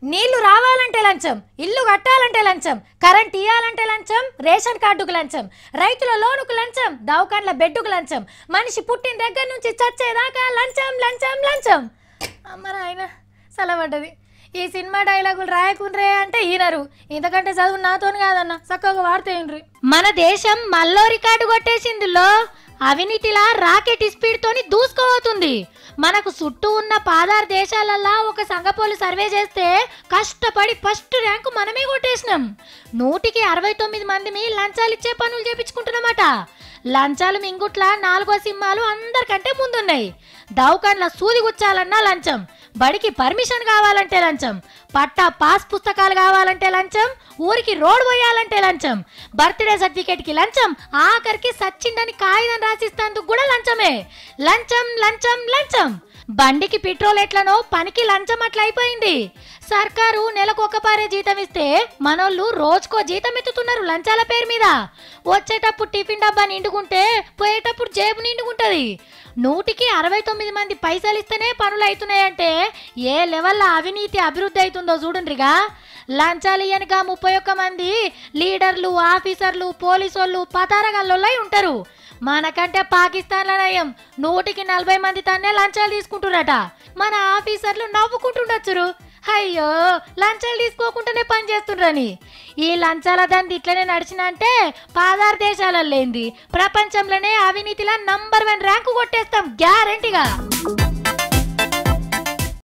నీళ్లు రావాలంటే లంచం, ఇల్లు కట్టాలంటే లంచం, కరెంట్ ఇయ్యాలంటే లంచం, రేషన్ కార్డుకు లంచం, రైతుల లోనుకు లంచం, దవాఖాన్ల బెడ్డుకు లంచం, మనిషి పుట్టిన దగ్గర నుంచి చచ్చేదాకా లంచం లంచం లంచం. అమ్మ ఆయన సలబడ్డది. ఈ సినిమా డైలాగులు రాయకుండ్రే అంటే ఈనరు. ఇంతకంటే చదువు నాతోని కాదన్న, చక్కగా వాడితేయండ్రి. మన దేశం మల్లో రికార్డు కొట్టేసిందిలో అవినీతిలా రాకెట్ స్పీడ్ తోని దూసుకోబోతుంది. మనకు చుట్టూ ఉన్న 16 దేశాలల్లా ఒక సంఘపోలు సర్వే చేస్తే కష్టపడి ఫస్ట్ ర్యాంకు మనమే కొట్టేసినాం. 100కి 69 మంది లంచాలు ఇచ్చే పనులు చేపించుకుంటున్నామట. లంచాలు మింగుట్ల 4వ సింహాలు అందరికంటే ముందున్నాయి. దవాఖాన్ల సూది గుచ్చాలన్నా లంచం, బడికి పర్మిషన్ కావాలంటే లంచం, పట్టా పాస్ పుస్తకాలు కావాలంటే లంచం, ఊరికి రోడ్ పోయాలంటే లంచం, బర్త్డే సర్టిఫికేట్కి లంచం, ఆఖరికి సచ్చిందని కాగితం రాసిస్తేందుకు కూడా లంచమే. లంచం లంచం లంచం. బండికి పెట్రోల్ ఎట్లనో పనికి లంచం అట్లా అయిపోయింది. సర్కారు నెలకు ఒక్కపారే జీతం ఇస్తే మనోళ్ళు రోజుకో జీతం ఎత్తుతున్నారు లంచాల పేరు మీద. వచ్చేటప్పుడు టిఫిన్ డబ్బా నిండుకుంటే పోయేటప్పుడు జేబు నిండుకుంటది. 100కి 69 మంది పైసలు ఇస్తేనే పనులు అవుతున్నాయంటే ఏ లెవెల్లో అవినీతి అభివృద్ధి అవుతుందో చూడండిగా. లంచాలు ఇయ్యనిగా 31 మంది లీడర్లు, ఆఫీసర్లు, పోలీసోళ్ళు, పతారగల్లోళ్ళై ఉంటారు. మనకంటే పాకిస్తాన్ల నయం. 100కి 40 మంది తన్నే లంచాలు తీసుకుంటున్నట. మన ఆఫీసర్లు నవ్వుకుంటుండొచ్చురు, అయ్యో లంచాలు తీసుకోకుండానే పని చేస్తుండ్రని. ఈ లంచాల దంది ఇట్లనే నడిచిన అంటే 16 దేశాలలో లేంది ప్రపంచంలోనే అవినీతిలా నంబర్ 1 ర్యాంకు కొట్టేస్తాం గ్యారంటీగా.